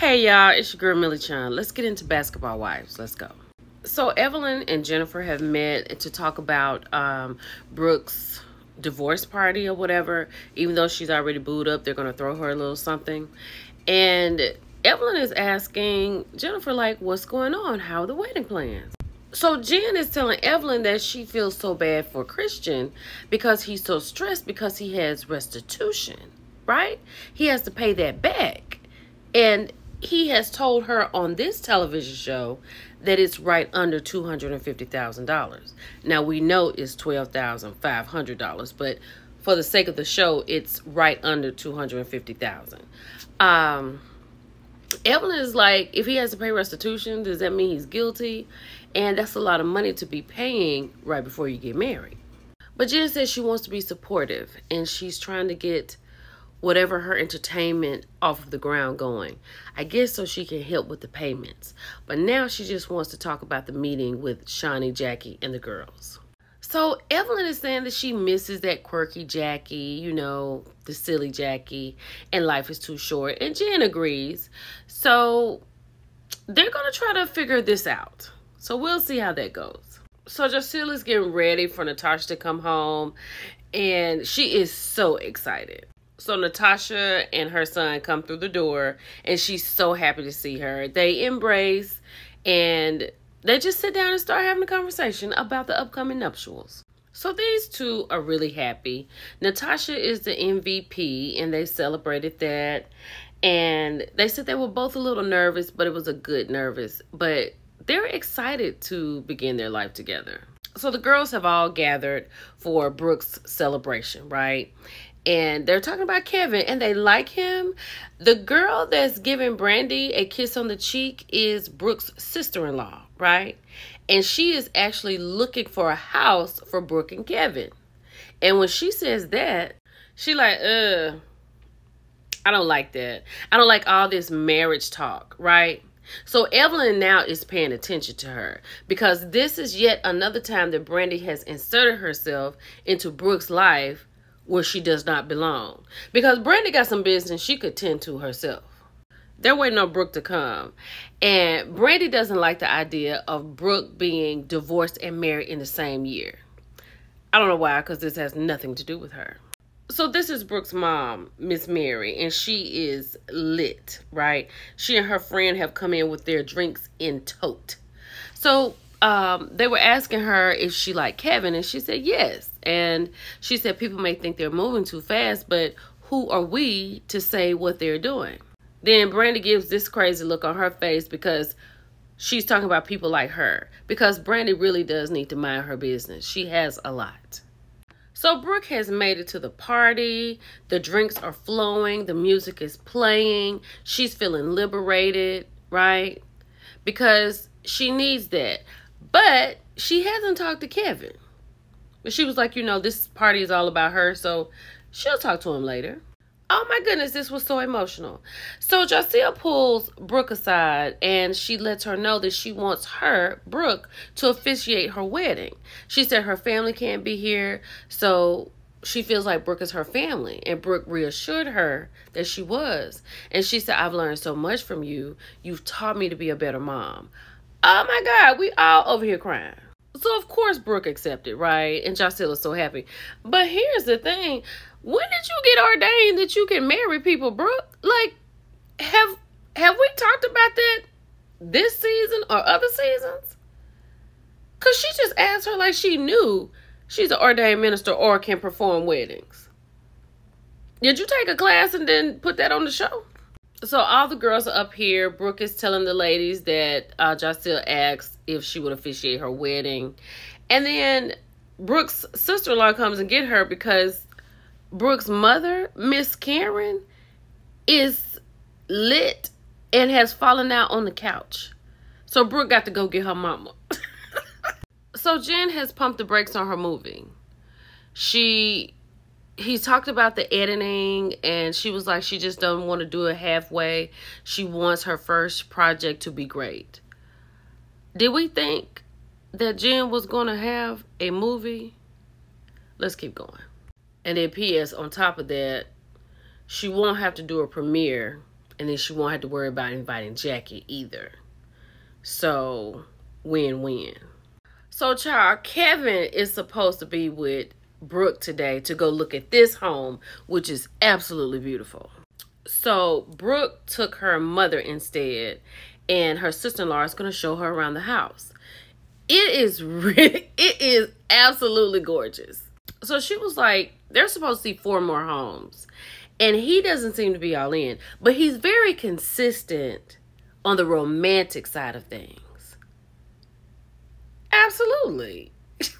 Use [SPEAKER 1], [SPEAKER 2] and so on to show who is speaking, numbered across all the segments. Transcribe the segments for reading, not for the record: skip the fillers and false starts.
[SPEAKER 1] Hey y'all, it's your girl Millie Chan. Let's get into Basketball Wives. Let's go. So Evelyn and Jennifer have met to talk about Brooke's divorce party or whatever. Even though she's already booed up, they're going to throw her a little something. And Evelyn is asking Jennifer, like, what's going on? How are the wedding plans? So Jen is telling Evelyn that she feels so bad for Christian because he's so stressed because he has restitution, right? He has to pay that back. And he has told her on this television show that it's right under $250,000. Now, we know it's $12,500, but for the sake of the show, it's right under $250,000. Evelyn is like, if he has to pay restitution, does that mean he's guilty? And that's a lot of money to be paying right before you get married. But Jen says she wants to be supportive, and she's trying to get whatever her entertainment off of the ground going. I guess so she can help with the payments. But now she just wants to talk about the meeting with Shawnee, Jackie, and the girls. So Evelyn is saying that she misses that quirky Jackie, you know, the silly Jackie, and life is too short. And Jen agrees. So they're going to try to figure this out. So we'll see how that goes. So Jacilla is getting ready for Natasha to come home, and she is so excited. So Natasha and her son come through the door, and she's so happy to see her. They embrace, and they just sit down and start having a conversation about the upcoming nuptials. So these two are really happy. Natasha is the MVP, and they celebrated that. And they said they were both a little nervous, but it was a good nervous. But they're excited to begin their life together. So the girls have all gathered for Brooke's celebration, right? And they're talking about Kevin, and they like him. The girl that's giving Brandy a kiss on the cheek is Brooke's sister-in-law, right? And she is actually looking for a house for Brooke and Kevin. And when she says that, she like, I don't like that. I don't like all this marriage talk, right? So Evelyn now is paying attention to her because this is yet another time that Brandy has inserted herself into Brooke's life where she does not belong. Because Brandy got some business she could tend to herself. They're waiting on Brooke to come. And Brandy doesn't like the idea of Brooke being divorced and married in the same year. I don't know why, because this has nothing to do with her. So this is Brooke's mom, Miss Mary, and she is lit, right? She and her friend have come in with their drinks in tote. So they were asking her if she liked Kevin, and she said yes. And she said people may think they're moving too fast, but who are we to say what they're doing? Then Brandy gives this crazy look on her face because she's talking about people like her. Because Brandy really does need to mind her business. She has a lot. So Brooke has made it to the party. The drinks are flowing. The music is playing. She's feeling liberated, right? Because she needs that. But she hasn't talked to Kevin. But she was like, you know, this party is all about her, so she'll talk to him later. Oh my goodness, this was so emotional. So Jacilla pulls Brooke aside, and she lets her know that she wants her, Brooke, to officiate her wedding. She said her family can't be here, so she feels like Brooke is her family. And Brooke reassured her that she was. And she said, I've learned so much from you. You've taught me to be a better mom. Oh my God, we all over here crying. So, of course, Brooke accepted, right? And Jacilla's so happy. But here's the thing. When did you get ordained that you can marry people, Brooke? Like, have we talked about that this season or other seasons? Because she just asked her like she knew she's an ordained minister or can perform weddings. Did you take a class and then put that on the show? So all the girls are up here. Brooke is telling the ladies that Jacilla asked if she would officiate her wedding. And then Brooke's sister-in-law comes and get her because Brooke's mother, Miss Karen, is lit and has fallen out on the couch. So Brooke got to go get her mama. So Jen has pumped the brakes on her movie. He talked about the editing, and she was like, she just doesn't want to do it halfway. She wants her first project to be great. Did we think that Jen was going to have a movie? Let's keep going. And then P.S. on top of that, she won't have to do a premiere And then she won't have to worry about inviting Jackie either. So, win-win. So, child, Kevin is supposed to be with Brooke today to go look at this home, which is absolutely beautiful. So, Brooke took her mother instead, and her sister-in-law is going to show her around the house. It is absolutely gorgeous. So she was like, they're supposed to see 4 more homes. And he doesn't seem to be all in. But he's very consistent on the romantic side of things. Absolutely.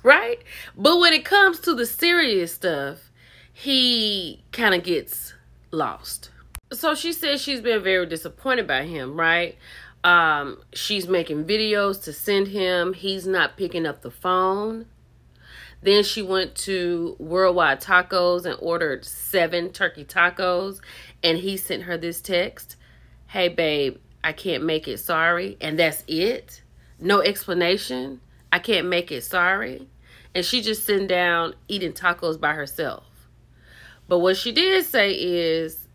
[SPEAKER 1] Right? But when it comes to the serious stuff, he kind of gets lost. So she says she's been very disappointed by him, right? She's making videos to send him. He's not picking up the phone. Then she went to Worldwide Tacos and ordered 7 turkey tacos. And he sent her this text. Hey, babe, I can't make it, sorry. And that's it. No explanation. I can't make it, sorry. And she just sitting down eating tacos by herself. But what she did say is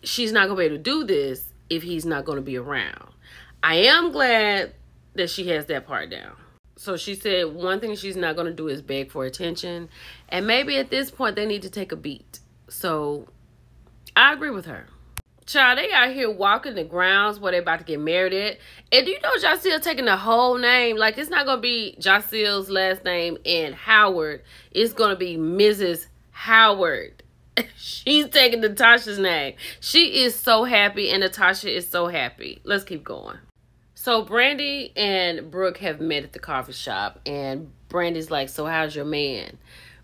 [SPEAKER 1] she's not going to be able to do this if he's not going to be around. I am glad that she has that part down. So she said one thing she's not going to do is beg for attention. And maybe at this point they need to take a beat. So I agree with her. Child, they out here walking the grounds where they about to get married at. And do you know Jaceel taking the whole name? Like, it's not going to be Jaceel's last name and Howard. It's going to be Mrs. Howard. She's taking Natasha's name. She is so happy and Natasha is so happy. Let's keep going. So Brandy and Brooke have met at the coffee shop. And Brandy's like, so how's your man?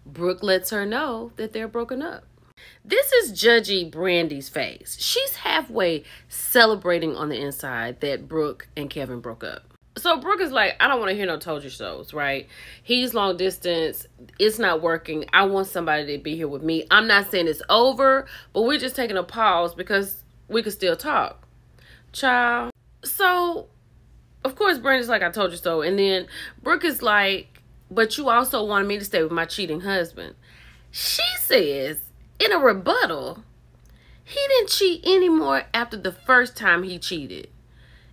[SPEAKER 1] Brooke lets her know that they're broken up. This is judgy Brandy's face. She's halfway celebrating on the inside that Brooke and Kevin broke up. So Brooke is like, I don't want to hear no told you so's, right? He's long distance. It's not working. I want somebody to be here with me. I'm not saying it's over, but we're just taking a pause because we could still talk. Child. So, of course, Brandy's like, I told you so. And then Brooke is like, but you also wanted me to stay with my cheating husband. She says, in a rebuttal, he didn't cheat anymore after the first time he cheated.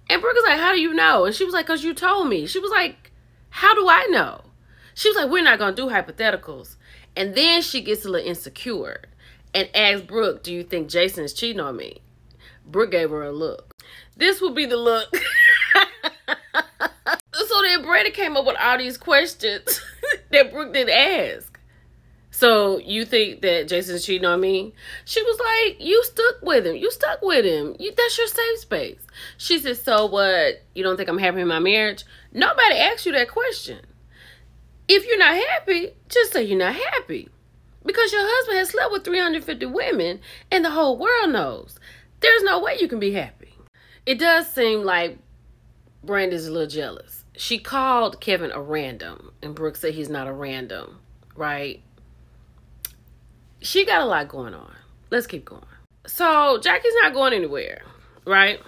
[SPEAKER 1] And Brooke was like, how do you know? And she was like, because you told me. She was like, how do I know? She was like, we're not going to do hypotheticals. And then she gets a little insecure and asks Brooke, do you think Jason is cheating on me? Brooke gave her a look. This would be the look. So then Brandy came up with all these questions that Brooke didn't ask. So you think that Jason's cheating on me? She was like, you stuck with him. You stuck with him. That's your safe space. She said, so what? You don't think I'm happy in my marriage? Nobody asked you that question. If you're not happy, just say you're not happy. Because your husband has slept with 350 women and the whole world knows. There's no way you can be happy. It does seem like Brandy's a little jealous. She called Kevin a random. And Brooke said he's not a random, right? She got a lot going on. Let's keep going. So Jackie's not going anywhere, right?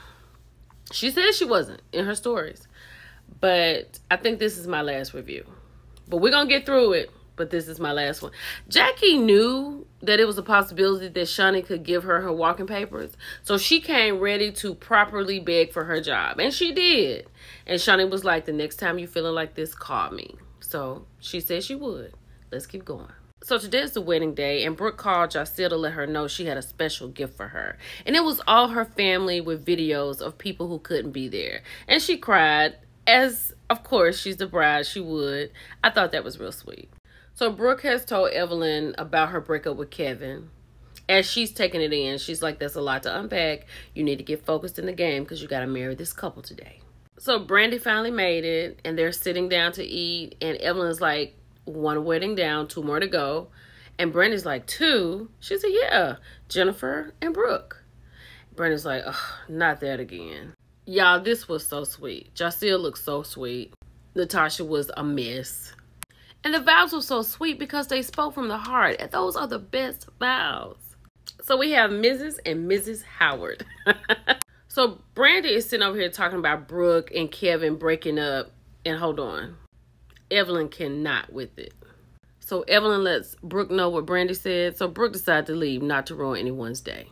[SPEAKER 1] She said she wasn't in her stories. But I think this is my last review. But we're going to get through it. But this is my last one. Jackie knew that it was a possibility that Shaunie could give her walking papers. So she came ready to properly beg for her job. And she did. And Shaunie was like, the next time you're feeling like this, call me. So she said she would. Let's keep going. So today's the wedding day, and Brooke called Jaceel to let her know she had a special gift for her. And it was all her family with videos of people who couldn't be there. And she cried, as, of course, she's the bride, she would. I thought that was real sweet. So Brooke has told Evelyn about her breakup with Kevin. As she's taking it in, she's like, that's a lot to unpack. You need to get focused in the game because you got to marry this couple today. So Brandy finally made it, and they're sitting down to eat, and Evelyn's like, 1 wedding down, 2 more to go. And Brandy's like, 2? She said, yeah, Jennifer and Brooke. Brandy's like, ugh, not that again. Y'all, this was so sweet. Jaceel looked so sweet. Natasha was a mess. And the vows were so sweet because they spoke from the heart. And those are the best vows. So we have Mrs. and Mrs. Howard. So Brandy is sitting over here talking about Brooke and Kevin breaking up. And hold on. Evelyn cannot with it. So Evelyn lets Brooke know what Brandy said. So Brooke decided to leave, not to ruin anyone's day.